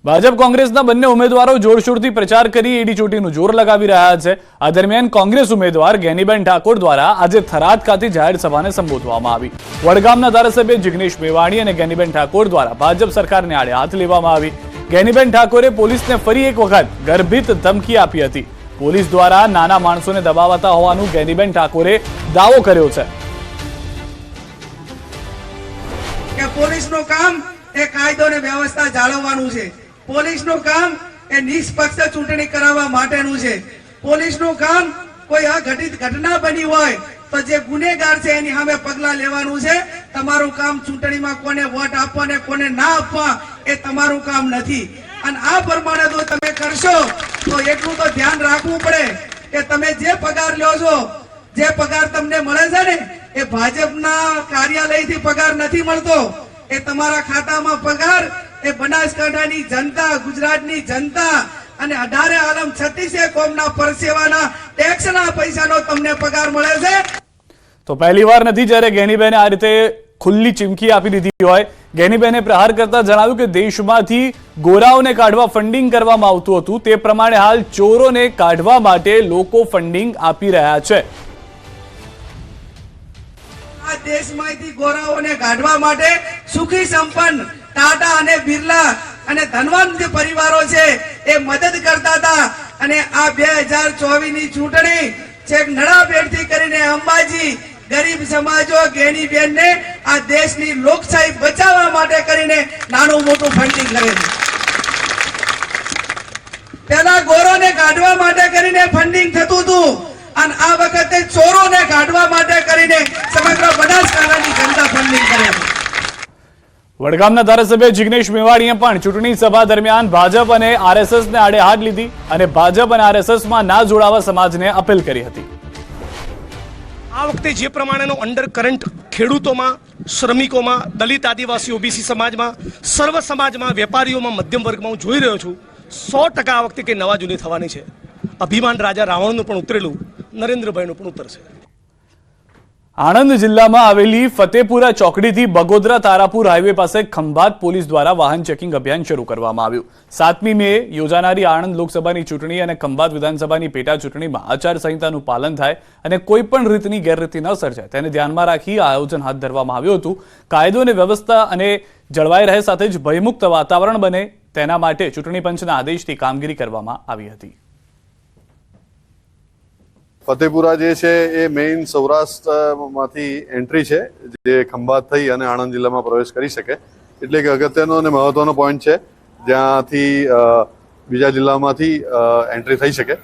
ભાજપ કોંગ્રેસના બંને ઉમેદવારો જોરશોરથી પ્રચાર કરી એડી ચોટીનું જોર લગાવી રહ્યા છે। આ દરમિયાન કોંગ્રેસ ઉમેદવાર ગેનીબેન ઠાકોર દ્વારા આજે થરાદ ખાતે જાહેર સભાને સંબોધવામાં આવી। વડગામના ધારાસભ્ય જિગ્નેશ મેવાણી અને ગેનીબેન ઠાકોર દ્વારા ભાજપ સરકારને આડે હાથ લેવામાં આવી। ગેનીબેન ઠાકોરે પોલીસને ફરી એક વખત ગર્ભિત ધમકી આપી હતી। પોલીસ દ્વારા નાના માણસોને દબાવતા હોવાનું ગેનીબેન ઠાકોરે દાવો કર્યો છે કે પોલીસનું કામ એ કાયદો અને વ્યવસ્થા જાળવવાનું છે। પોલીસનું કામ એ નિષ્પક્ષ ચૂંટણી કરાવવા માટેનું છે। પોલીસનું કામ કોઈ અઘટિત ઘટના બની હોય તો જે ગુનેગાર છે એની સામે પગલા લેવાનું છે। તમારું કામ ચૂંટણીમાં કોને વોટ આપવા ને કોને ના આપવા એ તમારું કામ નથી। અને આ પ્રમાણે જો તમે કરશો તો એટલું તો ધ્યાન રાખવું પડે કે તમે જે પગાર લ્યો છો, જે પગાર તમને મળે છે ને એ ભાજપના કાર્યાલયથી પગાર નથી મળતો। એ તમારા ખાતામાં પગાર એ બનાસકાંઠાની जनता, ગુજરાતની जनता અને 18 આલમ 36 કોમના પરસેવાના ટેક્સના પૈસાનો તમને પગાર મળે છે। તો પહેલીવાર નથી જ્યારે ગેનીબેને આ રીતે ખુલ્લી ચીમકી આપી દીધી હોય। ગેનીબેને પ્રહાર કરતા જણાવ્યું કે દેશમાંથી ગોરાઓને કાઢવા ફંડિંગ કરવામાં આવતું હતું, તે પ્રમાણે હાલ ચોરોને કાઢવા માટે લોકો ફંડિંગ આપી રહ્યા છે। આ દેશમાંથી ગોરાઓને કાઢવા માટે સુખી સંપન્ન ટાટા અને બિરલા અને ધનવાન જે પરિવારો છે એ મદદ કરતા હતા। અને આ 2024 ની ચૂંટણી છેક નડાબેડથી કરીને અંબાજી ગરીબ સમાજો ગેનીબેનને આ દેશની લોકશાહી બચાવવા માટે કરીને નાનું મોટું ફંડિંગ કરે છે। પહેલા ગોરોને કાઢવા માટે કરીને ફંડિંગ થતું હતું અને આ વખતે ચોરોને કાઢવા માટે કરીને સમગ્ર બનાસકાંઠાની જનતા ફંડિંગ કરે છે। વડગામના ધારાસભ્ય જિગ્નેશ મેવાણીએ પણ ચૂંટણી સભા દરમિયાન ભાજપ અને આરએસએસને આડે હાથ લીધી અને ભાજપ અને આરએસએસમાં ના જોડાવા સમાજને અપીલ કરી હતી। આ વખતે જે પ્રમાણેનો અંડર કરંટ ખેડૂતોમાં, શ્રમિકોમાં, દલિત, આદિવાસી, ઓબીસી સમાજમાં, સર્વ સમાજમાં, વેપારીઓમાં, મધ્યમ વર્ગમાં હું જોઈ રહ્યો છું 100% આ વખતે કંઈ નવા જૂની થવાની છે। અભિમાન રાજા રાવણનું પણ ઉતરેલું નરેન્દ્રભાઈનું પણ ઉતરશે। આણંદ જિલ્લામાં આવેલી ફતેપુરા ચોકડીથી બગોદરા તારાપુર હાઈવે પાસે ખંભાત પોલીસ દ્વારા વાહન ચેકિંગ અભિયાન શરૂ કરવામાં આવ્યું। 7મી મે યોજાનારી આણંદ લોકસભાની ચૂંટણી અને ખંભાત વિધાનસભાની પેટા ચૂંટણીમાં આચારસંહિતાનું પાલન થાય અને કોઈ પણ રીતની ગેરરીતિ ન સર્જાય તેને ધ્યાનમાં રાખી આ આયોજન હાથ ધરવામાં આવ્યું હતું। કાયદો અને વ્યવસ્થા અને જળવાઈ રહે સાથે જ ભયમુક્ત વાતાવરણ બને તેના માટે ચૂંટણી પંચના આદેશથી કામગીરી કરવામાં આવી હતી। ફતેપુરા જે છે એ મેઇન સૌરાષ્ટ્રમાંથી એન્ટ્રી છે જે ખંભાત થઈ અને આણંદ જિલ્લામાં પ્રવેશ કરી શકે, એટલે કે અગત્યનો અને મહત્વનો પોઈન્ટ છે જ્યાંથી બીજા જિલ્લામાંથી એન્ટ્રી થઈ શકે।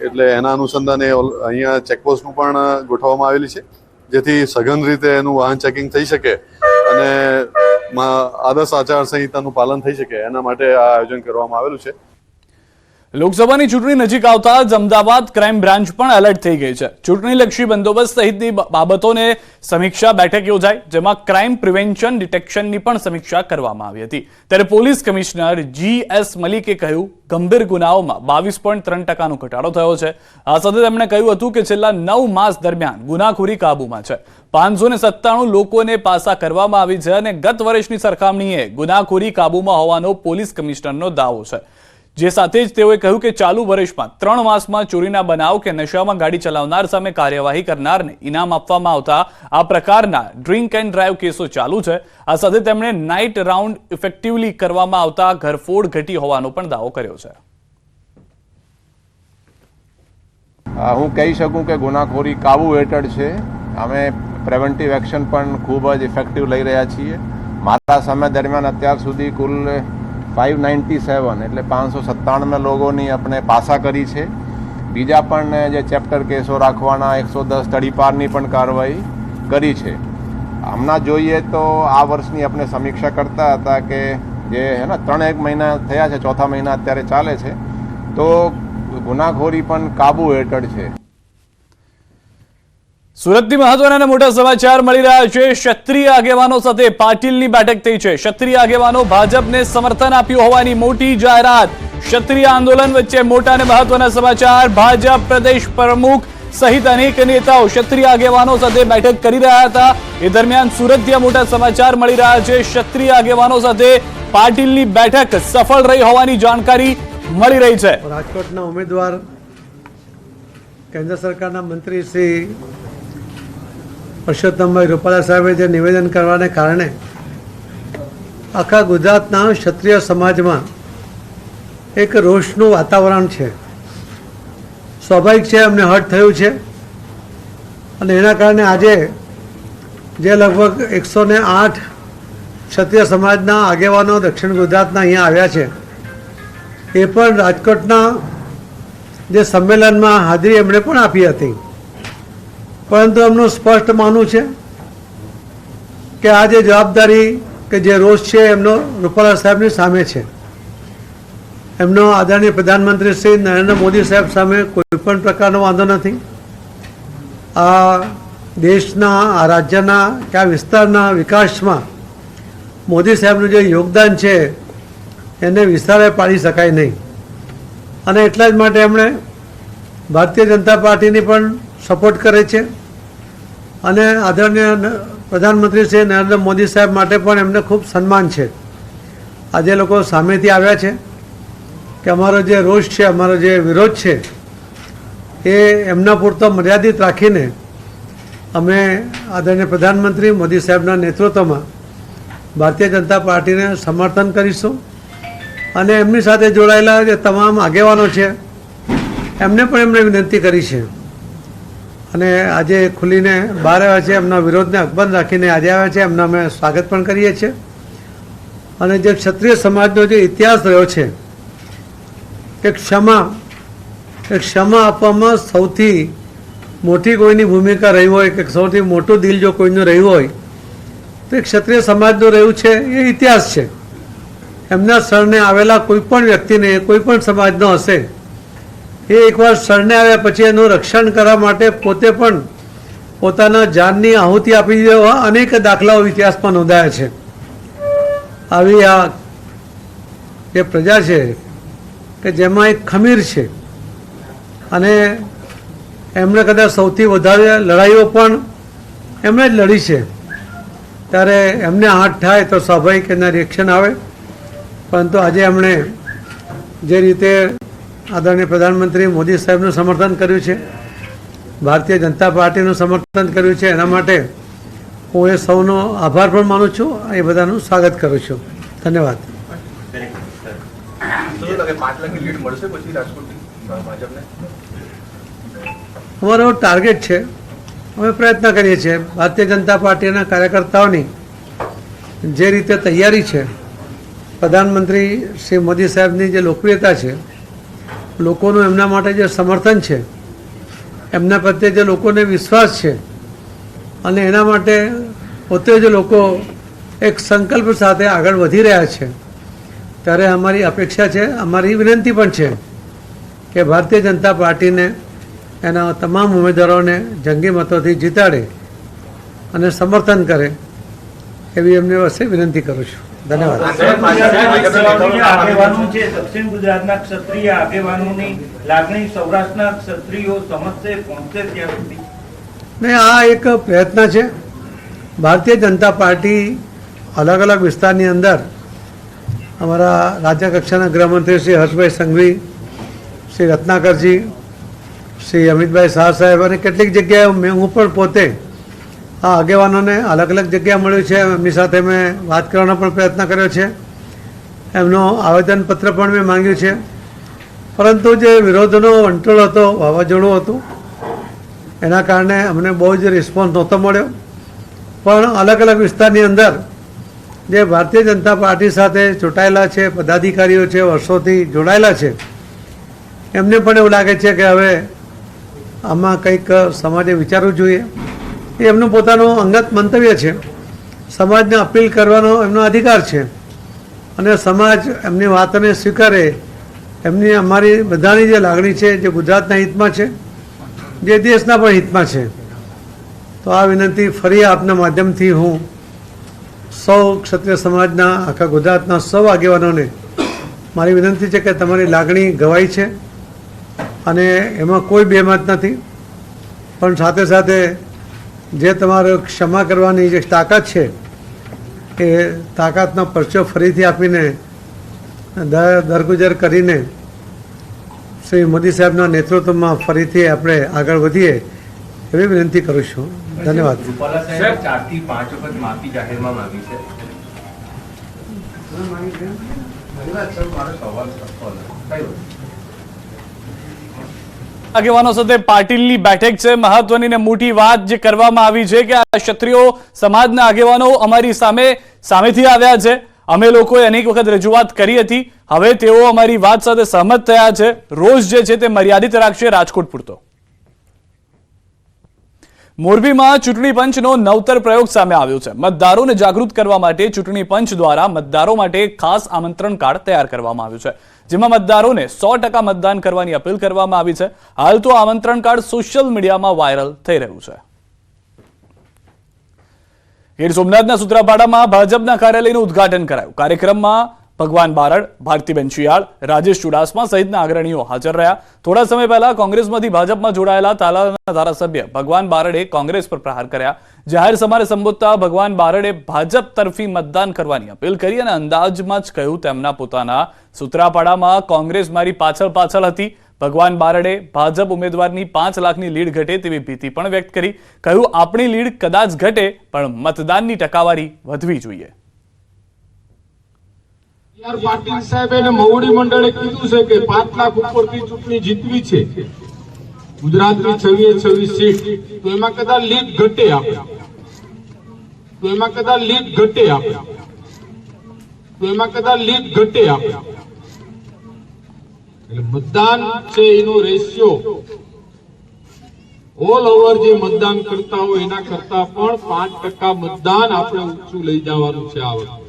એટલે એના અનુસંધાને અહીંયા ચેકપોસ્ટનું પણ ગોઠવવામાં આવેલી છે જેથી સઘન રીતે એનું વાહન ચેકિંગ થઈ શકે અને આદર્શ આચારસંહિતાનું પાલન થઈ શકે એના માટે આ આયોજન કરવામાં આવેલું છે। લોકસભાની ચૂંટણી નજીક આવતા જ અમદાવાદ ક્રાઇમ બ્રાન્ચ પણ એલર્ટ થઈ ગઈ છે। ચૂંટણીલક્ષી બંદોબસ્ત સહિતની બાબતોને સમીક્ષા બેઠક યોજાઈ, જેમાં ક્રાઇમ પ્રિવેન્શન ડિટેક્શનની પણ સમીક્ષા કરવામાં આવી હતી। ત્યારે પોલીસ કમિશનર GS મલિકે કહ્યું ગંભીર ગુનાઓમાં 22.3%નો ઘટાડો થયો છે। આ સાથે તેમણે કહ્યું હતું કે છેલ્લા 9 માસ દરમિયાન ગુનાખોરી કાબૂમાં છે। 597 લોકોને પાસા કરવામાં આવી છે અને ગત વર્ષની સરખામણીએ ગુનાખોરી કાબૂમાં હોવાનો પોલીસ કમિશનરનો દાવો છે। જે સાથે જ તેઓએ કહ્યું કે ચાલુ વર્ષમાં 3 માસમાં ચોરીના બનાવ કે નશામાં ગાડી ચલાવનાર સામે કાર્યવાહી કરનારને ઇનામ આપવામાં આવતા આ પ્રકારના ડ્રિંક એન્ડ ડ્રાઈવ કેસો ચાલુ છે। આ સાથે તેમણે નાઇટ રાઉન્ડ ઇફેક્ટિવલી કરવામાં આવતા ઘરફોડ ઘટી હોવાનો પણ દાવો કર્યો છે। હું કહી શકું કે ગુનાખોરી કાબુ હેઠળ છે। અમે પ્રિવેન્ટિવ એક્શન પણ ખૂબ જ ઇફેક્ટિવ લઈ રહ્યા છીએ। મારા સમય દરમિયાન અત્યાર સુધી કુલ 597 એટલે 597 લોકોની આપણે પાસા કરી છે। બીજા પણ જે ચેપ્ટર કેસો રાખવાના 110 તડીપારની પણ કાર્યવાહી કરી છે। હમણાં જોઈએ તો આ વર્ષની આપણે સમીક્ષા કરતા હતા કે જે હે ને 3 મહિના થયા છે, ચોથા મહિના અત્યારે ચાલે છે, તો ગુનાખોરી પણ કાબુ હેઠળ છે। સુરતથી મહત્વના અને મોટા સમાચાર મળી રહ્યા છે। ક્ષત્રિય આગેવાનો સાથે પાટીલની બેઠક થઈ છે। ક્ષત્રિય આગેવાનો ભાજપને સમર્થન આપ્યું હોવાની મોટી જાહેરાત। ક્ષત્રિય આંદોલન વચ્ચે મોટા અને મહત્વના સમાચાર। ભાજપ પ્રદેશ પ્રમુખ સહિત અનેક નેતાઓ ક્ષત્રિય આગેવાનો સાથે બેઠક કરી રહ્યા હતા। એ દરમિયાન સુરતથી મોટા સમાચાર મળી રહ્યા છે। ક્ષત્રિય આગેવાનો સાથે પાટીલની બેઠક સફળ રહી હોવાની જાણકારી મળી રહી છે. રાજકોટના ઉમેદવાર કેન્દ્ર સરકારના મંત્રી શ્રી પરસોત્તમભાઈ રૂપાલા સાહેબે જે નિવેદન કરવાને કારણે આખા ગુજરાતના ક્ષત્રિય સમાજમાં એક રોષનું વાતાવરણ છે. સ્વાભાવિક છે, અમને હર્ટ થયું છે અને એના કારણે આજે જે લગભગ 108 ક્ષત્રિય સમાજના આગેવાનો દક્ષિણ ગુજરાતના અહીંયા આવ્યા છે, એ પણ રાજકોટના જે સંમેલનમાં હાજરી એમણે પણ આપી હતી. પરંતુ એમનું સ્પષ્ટ માનવું છે કે આ જે જવાબદારી કે જે રોષ છે એમનો રૂપાલા સાહેબની સામે છે. એમનો આદરણીય પ્રધાનમંત્રી શ્રી નરેન્દ્ર મોદી સાહેબ સામે કોઈ પણ પ્રકારનો વાંધો નથી. આ દેશના, આ રાજ્યના કે આ વિસ્તારના વિકાસમાં મોદી સાહેબનું જે યોગદાન છે એને વિસ્તારે પાડી શકાય નહીં. અને એટલા જ માટે એમણે ભારતીય જનતા પાર્ટીની પણ સપોર્ટ કરે છે અને આદરણીય પ્રધાનમંત્રી શ્રી નરેન્દ્ર મોદી સાહેબ માટે પણ એમને ખૂબ સન્માન છે. આજે લોકો સામેથી આવ્યા છે કે અમારો જે રોષ છે, અમારો જે વિરોધ છે એ એમના પૂરતો મર્યાદિત રાખીને અમે આદરણીય પ્રધાનમંત્રી મોદી સાહેબના નેતૃત્વમાં ભારતીય જનતા પાર્ટીને સમર્થન કરીશું. અને એમની સાથે જોડાયેલા જે તમામ આગેવાનો છે એમને પણ એમણે વિનંતી કરી છે અને આજે ખુલીને બહાર આવ્યા છે. એમના વિરોધને અકબંધ રાખીને આજે આવ્યા છે. એમના અમે સ્વાગત પણ કરીએ છીએ. અને જે ક્ષત્રિય સમાજનો જે ઇતિહાસ રહ્યો છે કે ક્ષમા આપવામાં સૌથી મોટી કોઈની ભૂમિકા રહી હોય કે સૌથી મોટું દિલ જો કોઈનું રહ્યું હોય તો એ ક્ષત્રિય સમાજનું રહ્યું છે. એ ઇતિહાસ છે. એમના શરણે આવેલા કોઈ પણ વ્યક્તિને, કોઈ પણ સમાજનો હશે, એ એકવાર શરણે આવ્યા પછી એનું રક્ષણ કરવા માટે પોતે પણ પોતાના જાનની આહુતિ આપી દેવા અનેક દાખલાઓ ઇતિહાસમાં નોંધાયા છે. આવી આ જે પ્રજા છે કે જેમાં એક ખમીર છે અને એમણે કદાચ સૌથી વધારે લડાઈઓ પણ એમણે જ લડી છે, ત્યારે એમને હાથ થાય તો સ્વાભાવિક એના રિએક્શન આવે. પરંતુ આજે એમણે જે રીતે આદરણીય પ્રધાનમંત્રી મોદી સાહેબનું સમર્થન કર્યું છે, ભારતીય જનતા પાર્ટીનું સમર્થન કર્યું છે, એના માટે હું એ સૌનો આભાર પણ માનું છું. એ બધાનું સ્વાગત કરું છું. ધન્યવાદ. અમારો ટાર્ગેટ છે, અમે પ્રયત્ન કરીએ છીએ. ભારતીય જનતા પાર્ટીના કાર્યકર્તાઓની જે રીતે તૈયારી છે, પ્રધાનમંત્રી શ્રી મોદી સાહેબની જે લોકપ્રિયતા છે, લોકોનું એમના માટે જે સમર્થન છે, એમના પ્રત્યે જે લોકોને વિશ્વાસ છે અને એના માટે પોતે જે લોકો એક સંકલ્પ સાથે આગળ વધી રહ્યા છે, ત્યારે અમારી અપેક્ષા છે, અમારી વિનંતી પણ છે કે ભારતીય જનતા પાર્ટીને એના તમામ ઉમેદવારોને જંગી મતોથી જીતાડે અને સમર્થન કરે એવી એમને વચ્ચે વિનંતી કરું છું. ધન્યવાદ. આગેવાનો છે, દક્ષિણ ગુજરાતના ક્ષત્રિય આગેવાનોની લાગણી સૌરાષ્ટ્રના ક્ષત્રિયો સમજશે, પહોંચશે ત્યાં સુધી? ને આ એક પ્રયત્ન છે. ભારતીય જનતા પાર્ટી અલગ અલગ વિસ્તારની અંદર અમારા રાજ્ય કક્ષાના ગૃહમંત્રી શ્રી હર્ષભાઈ સંઘવી, શ્રી રત્નાકરજી, શ્રી અમિતભાઈ શાહ સાહેબ અને કેટલીક જગ્યાએ હું પણ પોતે આ આગેવાનોને અલગ અલગ જગ્યા મળ્યું છે. એમની સાથે મેં વાત કરવાનો પણ પ્રયત્ન કર્યો છે. એમનો આવેદનપત્ર પણ મેં માંગ્યું છે. પરંતુ જે વિરોધનો વંટોળ હતો, વાવાઝોડું હતું, એના કારણે અમને બહુ જ રિસ્પોન્સ નહોતો મળ્યો. પણ અલગ અલગ વિસ્તારની અંદર જે ભારતીય જનતા પાર્ટી સાથે ચૂંટાયેલા છે, પદાધિકારીઓ છે, વર્ષોથી જોડાયેલા છે, એમને પણ એવું લાગે છે કે હવે આમાં કંઈક સમાજે વિચારવું જોઈએ. એ એમનું પોતાનું અંગત મંતવ્ય છે. સમાજને અપીલ કરવાનો એમનો અધિકાર છે અને સમાજ એમની વાતને સ્વીકારે, એમની અમારી બધાની જે લાગણી છે, જે ગુજરાતના હિતમાં છે, જે દેશના પણ હિતમાં છે. તો આ વિનંતી ફરી આપના માધ્યમથી હું સૌ ક્ષત્રિય સમાજના, આખા ગુજરાતના સૌ આગેવાનોને મારી વિનંતી છે કે તમારી લાગણી ગવાઈ છે અને એમાં કોઈ બેમત નથી. પણ સાથે સાથે જે તમારે ક્ષમા કરવાની જે તાકાત છે એ તાકાતનો પરચો ફરીથી આપીને દરગુજર કરીને શ્રી મોદી સાહેબના નેતૃત્વમાં ફરીથી આપણે આગળ વધીએ એવી વિનંતી કરું છું. ધન્યવાદ. રૂપાલા સાહેબ 4 થી 5 વખત માફી જાહેરમાં માંગી છે. આગેવાનો સાથે પાટીલની બેઠક છે. મહત્વની ને મોટી વાત જે કરવામાં આવી છે કે આ ક્ષત્રિયો સમાજના આગેવાનો અમારી સામેથી આવ્યા છે. અમે લોકોએ અનેક વખત રજૂઆત કરી હતી. હવે તેઓ અમારી વાત સાથે સહમત થયા છે. રોષ જે છે તે મર્યાદિત રાખશે રાજકોટ પૂરતો. મોરબીમાં ચૂંટણી પંચનો નવતર પ્રયોગ સામે આવ્યો છે. મતદારોને જાગૃત કરવા માટે ચૂંટણી પંચ દ્વારા મતદારો માટે ખાસ આમંત્રણ કાર્ડ તૈયાર કરવામાં આવ્યું છે, જેમાં મતદારોને 100% મતદાન કરવાની અપીલ કરવામાં આવી છે. હાલ તો આમંત્રણ કાર્ડ સોશિયલ મીડિયામાં વાયરલ થઈ રહ્યું છે. ગીર સોમનાથના સૂત્રાપાડામાં ભાજપના કાર્યાલયનું ઉદ્ઘાટન કરાયું. કાર્યક્રમમાં ભગવાન બારડ, ભારતીબેન શિયાળ, રાજેશ ચુડાસમા સહિતના અગ્રણીઓ હાજર રહ્યા. થોડા સમય પહેલા કોંગ્રેસમાંથી ભાજપમાં જોડાયેલા તાલાલાના ધારાસભ્ય ભગવાન બારડે કોંગ્રેસ પર પ્રહાર કર્યા. જાહેર સભાને સંબોધતા ભગવાન બારડે ભાજપ તરફી મતદાન કરવાની અપીલ કરી અને અંદાજમાં જ કહ્યું તેમના પોતાના સૂત્રાપાડામાં કોંગ્રેસ મારી પાછળ હતી. ભગવાન બારડે ભાજપ ઉમેદવારની 5 લાખની લીડ ઘટે તેવી ભીતિ પણ વ્યક્ત કરી. કહ્યું આપણી લીડ કદાચ ઘટે પણ મતદાનની ટકાવારી વધવી જોઈએ. પાટીલ સાહેબ અને મહુડી મંડળે કીધું છે કે 5 લાખ ઉપરથી ચૂંટણી જીતવી છે ગુજરાતની 26 સીટ, તો એમાં કદાચ લીડ ઘટે આપણે એટલે મતદાન છે એનો રેશિયો ઓલ ઓવર જે મતદાન કરતા હોય એના કરતા પણ 5% મતદાન આપણે ઊંચું લઈ જવાનું છે આ વખતે.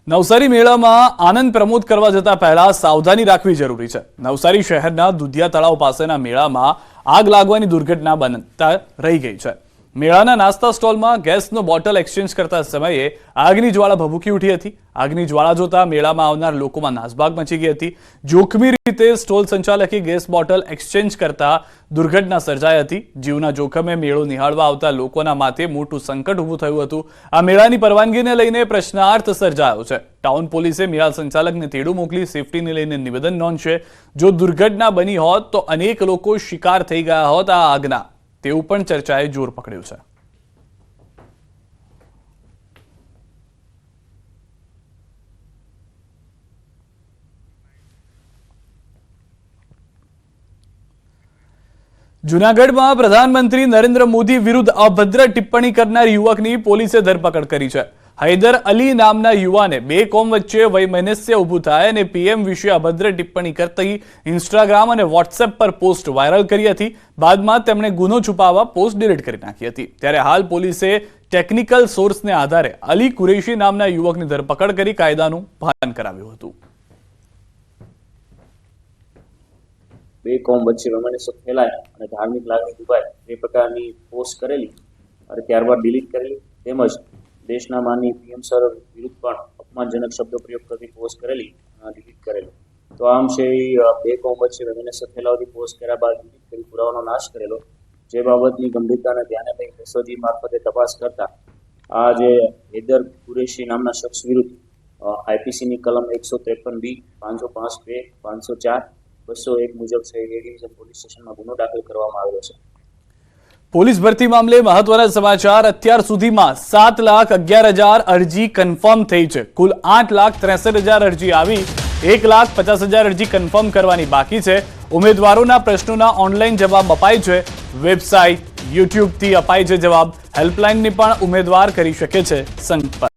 નવસારી મેળામાં આનંદ પ્રમોદ કરવા જતા પહેલા સાવધાની રાખવી જરૂરી છે. નવસારી શહેરના દુધિયા તળાવ પાસેના મેળામાં આગ લાગવાની દુર્ઘટના બનતા રહી ગઈ છે. મેળાના નાસ્તા સ્ટોલમાં ગેસનો બોટલ એક્સચેન્જ કરતા સમયે આગની જ્વાળા ભભૂકી ઉઠી હતી. આગની જ્વાળા જોતા મેળામાં આવનાર લોકોમાં નાસભાગ મચી ગઈ હતી. જોખમી રીતે સ્ટોલ સંચાલકે ગેસ બોટલ એક્સચેન્જ કરતા દુર્ઘટના સર્જાઈ હતી. જીવના જોખમે મેળો નિહાળવા આવતા લોકોના માથે મોટું સંકટ ઊભું થયું હતું. આ મેળાની પરવાનગીને લઈને પ્રશ્નાર્થ સર્જાયો છે. ટાઉન પોલીસે મેળા સંચાલકને તેડું મોકલી સેફટીને લઈને નિવેદન નોંધશે. જો દુર્ઘટના બની હોત તો અનેક લોકો શિકાર થઈ ગયા હોત આ આગના, તેવું પણ ચર્ચાએ જોર પકડ્યું છે. જૂનાગઢમાં પ્રધાનમંત્રી નરેન્દ્ર મોદી વિરુદ્ધ અભદ્ર ટિપ્પણી કરનાર યુવકની પોલીસે ધરપકડ કરી છે. હૈદર અલી નામના યુવાને 2 કોમ વચ્ચે વૈમનસ્ય ઊભું થાય અને પીએમ વિશે અભદ્ર ટિપ્પણી કરતી ઇન્સ્ટાગ્રામ અને વોટ્સએપ પર પોસ્ટ વાયરલ કરી હતી. બાદમાં તેમણે ગુનો છુપાવવા પોસ્ટ ડિલીટ કરી નાખી હતી. ત્યારે હાલ પોલીસે ટેકનિકલ સોર્સને આધારે અલી કુરેશી નામના યુવકની ધરપકડ કરી કાયદાનું પાલન કરાવ્યું હતું. 2 કોમ વચ્ચે વૈમનસ્ય ફેલાય અને ધાર્મિક લાગણી દુભાય એ પ્રકારની પોસ્ટ કરેલી અને ત્યારબાદ ડિલીટ કરેલી, તેમજ દેશના માનનીય પીએમ સર વિરુદ્ધ પણ અપમાનજનક શબ્દો પ્રયોગ કરતી પોસ્ટ કરેલી ડિલીટ કરેલો. તો આમ છે 2 કોમ વચ્ચે વૈમનસ્ય ફેલાવતી પોસ્ટ કર્યા બાદ ડિલીટ કરી પુરાવાનો નાશ કરેલો. જે બાબતની ગંભીરતાને ધ્યાને લઈ એસઓજી મારફતે તપાસ કરતા આ જે હૈદર કુરેશી નામના શખ્સ વિરુદ્ધ આઈપીસીની કલમ 153B, 505A, 504, 201 મુજબ છે એ ડિવિઝન પોલીસ સ્ટેશનમાં ગુનો દાખલ કરવામાં આવ્યો છે. પોલીસ ભરતી મામલે મહત્વના સમાચાર. અત્યાર સુધીમાં 7,11,000 અરજી કન્ફર્મ થઈ છે. કુલ 8,63,000 અરજી આવી. 1,50,000 અરજી કન્ફર્મ કરવાની બાકી છે. ઉમેદવારોના પ્રશ્નોના ઓનલાઈન જવાબ અપાય છે. વેબસાઇટ, યુટ્યુબથી અપાય છે જવાબ. હેલ્પલાઇનની પણ ઉમેદવાર કરી શકે છે સંપર્ક.